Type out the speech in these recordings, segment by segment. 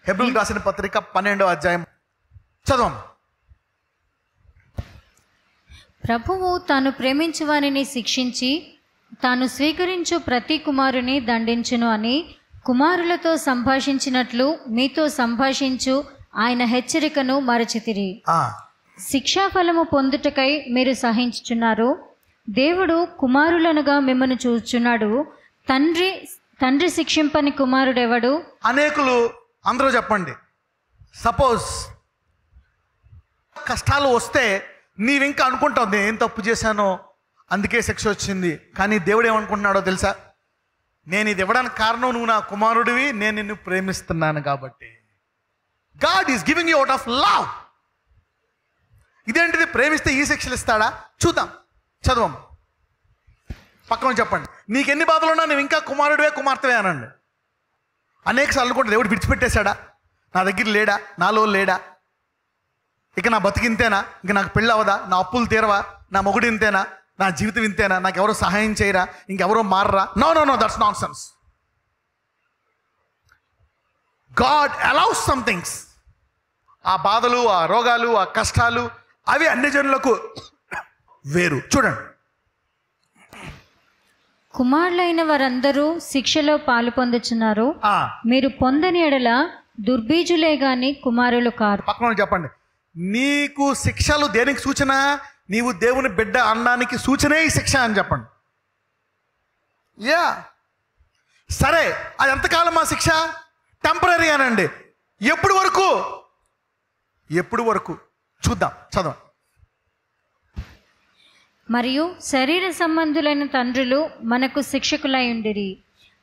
హెబ్రీయులకు రాసిన పత్రిక 12వ అధ్యాయం చదవం. ప్రభువు తాను ప్రేమించు వారిని శిక్షించి తాను స్వీకరించు ప్రతి కుమారుని దండించును అని కుమారులతో సంభాషించినట్లు మీతో సంభాషించు ఆయన హెచ్చరికను మరచితిరి. శిక్షాఫలము పొందుటకై మీరు సహించుచున్నారు. దేవుడు కుమారులనుగా మిమ్మల్ని చూచుచున్నాడు. తండ్రి శిక్షింపని కుమారుడెవడు? అనేకులు అందరూ చెప్పండి, సపోజ్ కష్టాలు వస్తే నీవింకా అనుకుంటావు నేను ఏం తప్పు చేశానో అందుకే శిక్ష వచ్చింది. కానీ దేవుడు ఏమనుకుంటున్నాడో తెలుసా? నేను ఇది ఇవ్వడానికి కారణం నువ్వు నా కుమారుడివి, నేను నిన్ను ప్రేమిస్తున్నాను కాబట్టి. God is giving you out of love. ఇదేంటిది? ప్రేమిస్తే ఈ శిక్షలు ఇస్తాడా? చూద్దాం, చదవం. పక్కన చెప్పండి, నీకెన్ని బాధలు ఉన్నా నువ్వు ఇంకా కుమారుడివే కుమార్తెవే అనండి. అనేక సార్లు కూడా దేవుడు విడిచిపెట్టేశాడా? నా దగ్గర లేడా? నాలో లేడా? ఇక నా బతికింతేనా? ఇంక నాకు పెళ్ళి అవదా? నా అప్పులు తీరవా? నా మొగుడు ఇంతేనా? నా జీవితం ఇంతేనా? నాకు ఎవరో సహాయం చేయరా? ఇంకెవరో మారరా? No no no, that's nonsense. God allows some things. ఆ బాధలు, ఆ రోగాలు, ఆ కష్టాలు అవి అన్ని జనులకు వేరు. చూడండి, కుమారులైన వారందరూ శిక్షలో పాలు పొందుచున్నారు. మీరు పొందని ఎడల దుర్బీజులే గాని కుమారులు కారు. పక్కన చెప్పండి, నీకు శిక్షలు దేనికి సూచన? నీవు దేవుని బిడ్డ అనడానికి సూచనే ఈ శిక్ష అని చెప్పండి. యా, సరే, అది ఎంతకాలం ఆ శిక్ష? టెంపరీ అనండి. ఎప్పుడు వరకు? ఎప్పుడు వరకు? చూద్దాం, చదవం. మరియు శరీర సంబంధులైన తండ్రులు మనకు శిక్షకులై ఉండిరి.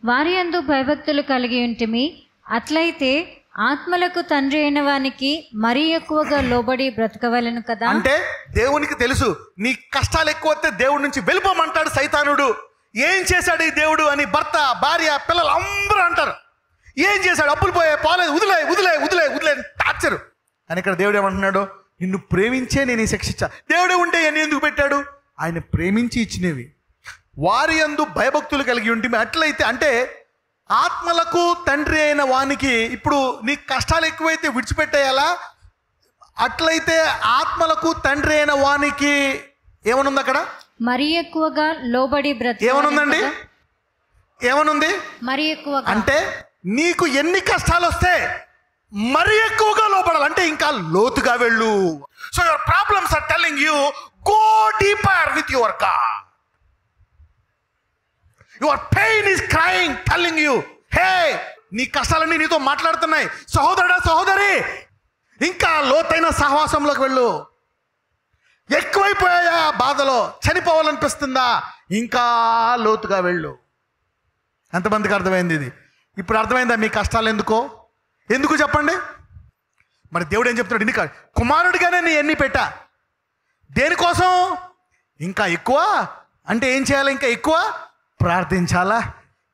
వారి యందు భయభక్తులు కలిగి ఉంటిమి. అట్లయితే ఆత్మలకు తండ్రి అయిన వానికి మరీ ఎక్కువగా లోబడి బ్రతకవలను కదా. అంటే దేవునికి తెలుసు నీ కష్టాలు ఎక్కువ వస్తే దేవుడి నుంచి వెళ్ళిపోమంటాడు సైతానుడు. ఏం చేశాడు ఈ దేవుడు అని భర్త, భార్య, పిల్లలు అందరూ అంటారు. ఏం చేశాడు? అప్పులు పోయే, పోలేదు, వదిలే వదిలే వదిలే వదిలే టార్చరు అని. ఇక్కడ దేవుడు ఏమంటున్నాడు? నిన్ను ప్రేమించే నేను ఈ శిక్ష ఇచ్చా. దేవుడే ఉంటే ఎన్ని ఎందుకు పెట్టాడు? ఆయన ప్రేమించి ఇచ్చినవి. వారి యందు భయభక్తులు కలిగి ఉంటుంది. అట్లయితే అంటే ఆత్మలకు తండ్రి అయిన వానికి, ఇప్పుడు నీ కష్టాలు ఎక్కువైతే విడిచిపెట్టేయాలా? అట్లయితే ఆత్మలకు తండ్రి అయిన వానికి ఏమనుంది అక్కడ? మరీ ఎక్కువగా లోబడి బ్రతక. ఏమనుందండి? ఏమనుంది? మరీ ఎక్కువగా అంటే నీకు ఎన్ని కష్టాలు వస్తే మరీ ఎక్కువగా లోపడాలి, అంటే ఇంకా లోతుగా వెళ్ళు. So your problems are telling you go deeper with your God. Your pain is crying telling you hey, నీ కష్టాలన్నీ నీతో మాట్లాడుతున్నాయి. సహోదరుడా, సహోదరి, ఇంకా లోతైన సహవాసంలోకి వెళ్ళు. ఎక్కువైపోయాయా బాధలో? చనిపోవాలనిపిస్తుందా? ఇంకా లోతుగా వెళ్ళు. ఎంతమందికి అర్థమైంది ఇది? ఇప్పుడు అర్థమైందా మీ కష్టాలు ఎందుకు చెప్పండి? మరి దేవుడు ఏం చెప్తున్నాడు? ఇన్ని కుమారుడిగానే నీ ఎన్ని పెట్టా. దేనికోసం? ఇంకా ఎక్కువ అంటే ఏం చేయాలి? ఇంకా ఎక్కువ ప్రార్థించాలా?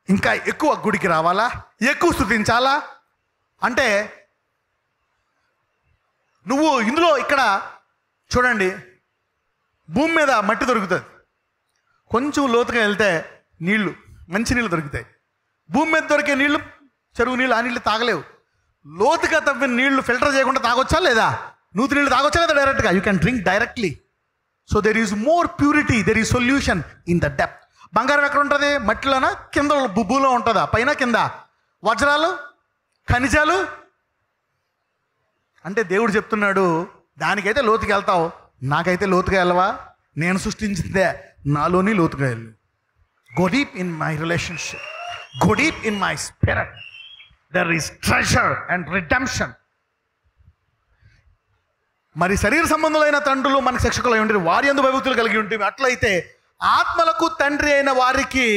ఇంకా ఎక్కువ గుడికి రావాలా? ఎక్కువ స్తుతించాలా? అంటే నువ్వు ఇందులో ఇక్కడ చూడండి, భూమి మీద మట్టి దొరుకుతుంది. కొంచెం లోతుగా వెళ్తే నీళ్లు, మంచి నీళ్ళు దొరుకుతాయి. భూమి మీద దొరికే నీళ్లు, చెరువు నీళ్ళు, ఆ నీళ్ళు తాగలేవు. లోతుగా తవ్విన నీళ్లు ఫిల్టర్ చేయకుండా తాగొచ్చా లేదా? నూతి నీళ్ళు తాగొచ్చా లేదా? డైరెక్ట్గా you can drink directly. So there is more purity, there is solution in the depth. బంగారం ఎక్కడ ఉంటుంది? మట్టిలోనా? కింద భూమిలో ఉంటుందా? పైన కింద? వజ్రాలు, ఖనిజాలు. అంటే దేవుడు చెప్తున్నాడు, దానికైతే లోతుగా వెళ్తావు, నాకైతే లోతుగా వెళ్ళవా? నేను సృష్టించిందే, నాలోని లోతుగా వెళ్ళు. Go deep in my relationship, go deep in my spirit. There is treasure and redemption. మరి శరీర సంబంధులైన తండ్రులు మనకు శిక్షకులై ఉండి వారి యందు భయభక్తులు కలిగి ఉంటుంది. అట్లయితే ఆత్మలకు తండ్రి అయిన వారికి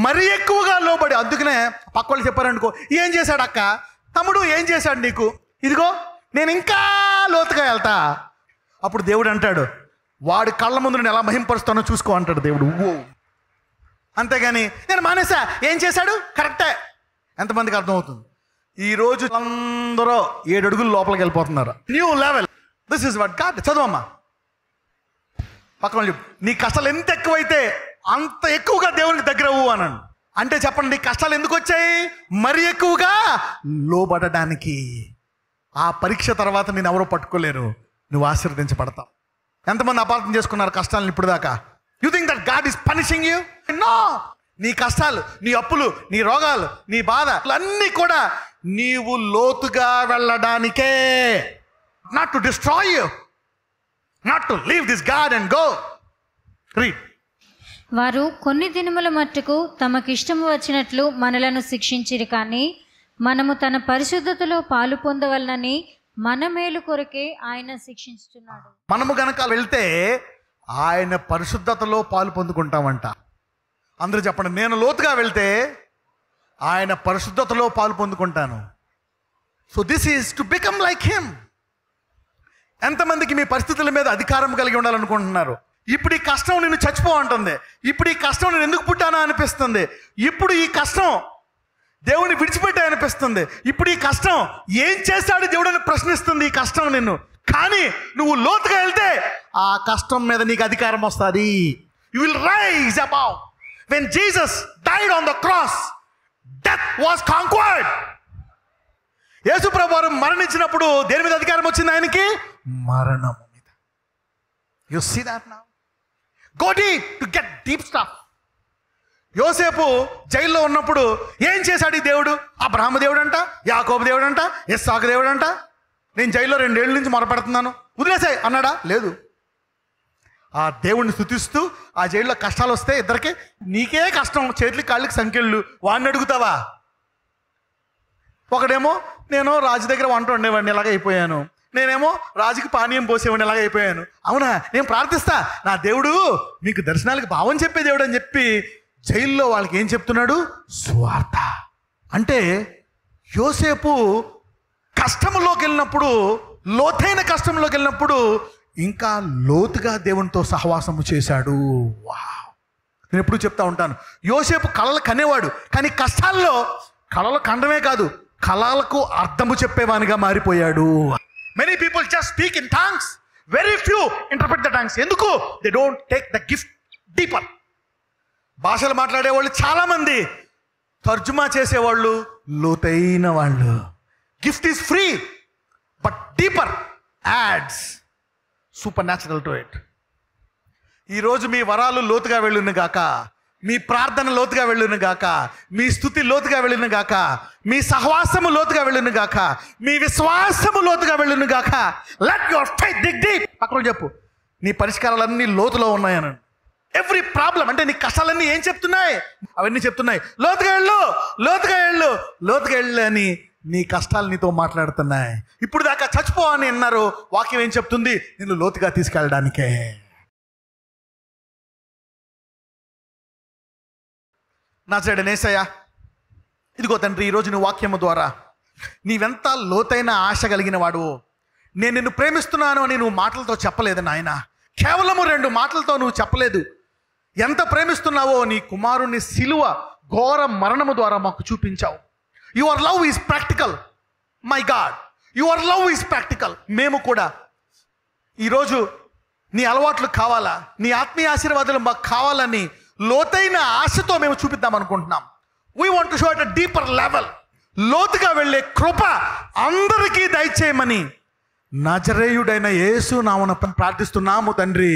మరీ ఎక్కువగా లోబడి. అందుకనే పక్క వాళ్ళు చెప్పారనుకో, ఏం చేశాడు అక్క, తమ్ముడు ఏం చేశాడు నీకు? ఇదిగో నేను ఇంకా లోతుగా వెళ్తా. అప్పుడు దేవుడు అంటాడు, వాడి కళ్ళ ముందు నేను ఎలా మహింపరుస్తానో చూసుకో అంటాడు దేవుడు. ఓ, అంతేగాని నేను మానేసా, ఏం చేశాడు? కరెక్టే. ఎంతమందికి అర్థమవుతుంది? ఈరోజు అందరూ 7 అడుగులు లోపలికి వెళ్ళిపోతున్నారు. New level. This is what God. చదవమ్మా, పక్కన చెప్పు. నీ కష్టాలు ఎంత ఎక్కువైతే అంత ఎక్కువగా దేవునికి దగ్గర అవ్వు అనండి. అంటే చెప్పండి, కష్టాలు ఎందుకు వచ్చాయి? మరి ఎక్కువగా లోబడడానికి. ఆ పరీక్ష తర్వాత నేను ఎవరో పట్టుకోలేరు, నువ్వు ఆశీర్వదించబడతావు. ఎంతమంది అపార్థం చేసుకున్నారు కష్టాలను ఇప్పుడు దాకా? You think that God is punishing you? No. నీ కష్టాలు, నీ అప్పులు, నీ రోగాలు, నీ బాధ అన్నీ కూడా నీవు లోతుగా వెళ్ళడానికే. Not to destroy you, not to leave this God and go. Read. వారు కొన్ని దినముల మట్టుకు తమకిష్టము వచ్చినట్లు మనలను శిక్షించిరి, కానీ మనము తన పరిశుద్ధతలో పాలు పొందవలనని మన మేలు కొరకే ఆయన శిక్షించుచున్నాడు. మనము గనక వెళ్తే ఆయన పరిశుద్ధతలో పాలు పొందుకుంటామంట. అందరూ చెప్పండి, నేను లోతుగా వెళ్తే ఆయన పరిశుద్ధతలో పాలు పొందుకుంటాను. So this is to become like him. ఎంతమందికి మీ పరిస్థితుల మీద అధికారం కలిగి ఉండాలనుకుంటున్నారు? ఇప్పుడు ఈ కష్టం నిన్ను చచ్చిపో అంటుంది. ఇప్పుడు ఈ కష్టం నేను ఎందుకు పుట్టానా అనిపిస్తుంది. ఇప్పుడు ఈ కష్టం దేవుని విడిచిపెట్టే అనిపిస్తుంది. ఇప్పుడు ఈ కష్టం ఏం చేశాడు దేవుడు అని ప్రశ్నిస్తుంది ఈ కష్టం నిన్ను. కానీ నువ్వు లోతుగా వెళ్తే ఆ కష్టం మీద నీకు అధికారం వస్తుంది. You will rise above. When Jesus died on the cross, death was conquered. యేసు ప్రభువు మరణించినప్పుడు దేని మీద అధికారం వచ్చింది ఆయనకి? మరణం మీద. You see that now. Go deep to get deep stuff. యోసేపు జైల్లో ఉన్నప్పుడు ఏం చేశాడు ఈ దేవుడు? అబ్రహాము దేవుడు అంట, యాకోబు దేవుడు అంట, ఇస్సాకు దేవుడు అంట. నేను జైల్లో 2 ఏళ్ళ నుంచి మొరపెడుతున్నాను, వదిలేసాయి అన్నాడా? లేదు. ఆ దేవుణ్ణి స్తుతిస్తూ ఆ జైల్లో కష్టాలు వస్తే ఇద్దరికి, నీకే కష్టం, చేతులకి కాళ్ళకి సంఖ్యలు, వాడిని అడుగుతావా? ఒకడేమో నేను రాజు దగ్గర వంట వండేవాడిని, ఇలాగ అయిపోయాను. నేనేమో రాజుకి పానీయం పోసేవాడిని, ఇలాగ అయిపోయాను. అవునా, నేను ప్రార్థిస్తా, నా దేవుడు మీకు దర్శనాలకు భావం చెప్పే దేవుడు అని చెప్పి జైల్లో వాళ్ళకి ఏం చెప్తున్నాడు? స్వార్థ. అంటే యోసేపు కష్టంలోకి వెళ్ళినప్పుడు, లోతైన కష్టంలోకి వెళ్ళినప్పుడు ఇంకా లోతుగా దేవునితో సహవాసము చేశాడు. వావ్. నేను ఎప్పుడు చెప్తా ఉంటాను, యోసేపు కళలు కనేవాడు, కానీ కష్టాల్లో కళలు కండమే కాదు, కళలకు అర్థము చెప్పేవానిగా మారిపోయాడు. Many people just speak in tongues, very few interpret the tongues. ఎందుకు? They don't take the gift deeper. భాషలు మాట్లాడేవాళ్ళు చాలామంది, తర్జుమా చేసేవాళ్ళు లోతైన వాళ్ళు. Gift is free, but deeper adds supernatural to it. ఈరోజు మీ వరాలు లోతుగా వెళ్ళును గాక, మీ ప్రార్థన లోతుగా వెళ్ళును గాక, మీ స్తుతి లోతుగా వెళ్ళును గాక, మీ సహవాసము లోతుగా వెళ్ళును గాక, మీ విశ్వాసము లోతుగా వెళ్ళును గాక. Let your faith dig deep. పక్కన చెప్పు, నీ పరిష్కారాలన్నీ లోతులో ఉన్నాయని. ఎవ్రీ ప్రాబ్లం అంటే నీ కష్టాలన్నీ ఏం చెప్తున్నాయి? అవన్నీ చెప్తున్నాయి లోతుగా వెళ్ళు, లోతుగా వెళ్ళు, లోతుగా వెళ్ళు అని నీ కష్టాలు నీతో మాట్లాడుతున్నాయి. ఇప్పుడు దాకా చచ్చిపో అని అన్నారు, వాక్యం ఏం చెప్తుంది? నిన్ను లోతుగా తీసుకెళ్ళడానికే. నజరేయుడైన యేసయ్య, ఇదిగో తండ్రి, ఈరోజు నీ వాక్యము ద్వారా నీవెంత లోతైన ఆశ కలిగిన వాడువో, నేను నిన్ను ప్రేమిస్తున్నాను అని నువ్వు మాటలతో చెప్పలేదు నాయన, కేవలము 2 మాటలతో నువ్వు చెప్పలేదు. ఎంత ప్రేమిస్తున్నావో నీ కుమారుని సిలువ ఘోర మరణము ద్వారా మాకు చూపించావు. Your love is practical my God, your love is practical. మేము కూడా ఈరోజు నీ అలవాట్లు కావాలా, నీ ఆత్మీయ ఆశీర్వాదాలు మాకు కావాలని లోతైన ఆశతో మేము చూపిద్దాం అనుకుంటున్నాం. We want to show at a deeper level. లోతుగా వెళ్ళే కృప అందరికీ దయచేయమని నజరేయుడైన యేసు నామమున ప్రార్థిస్తున్నాము తండ్రి.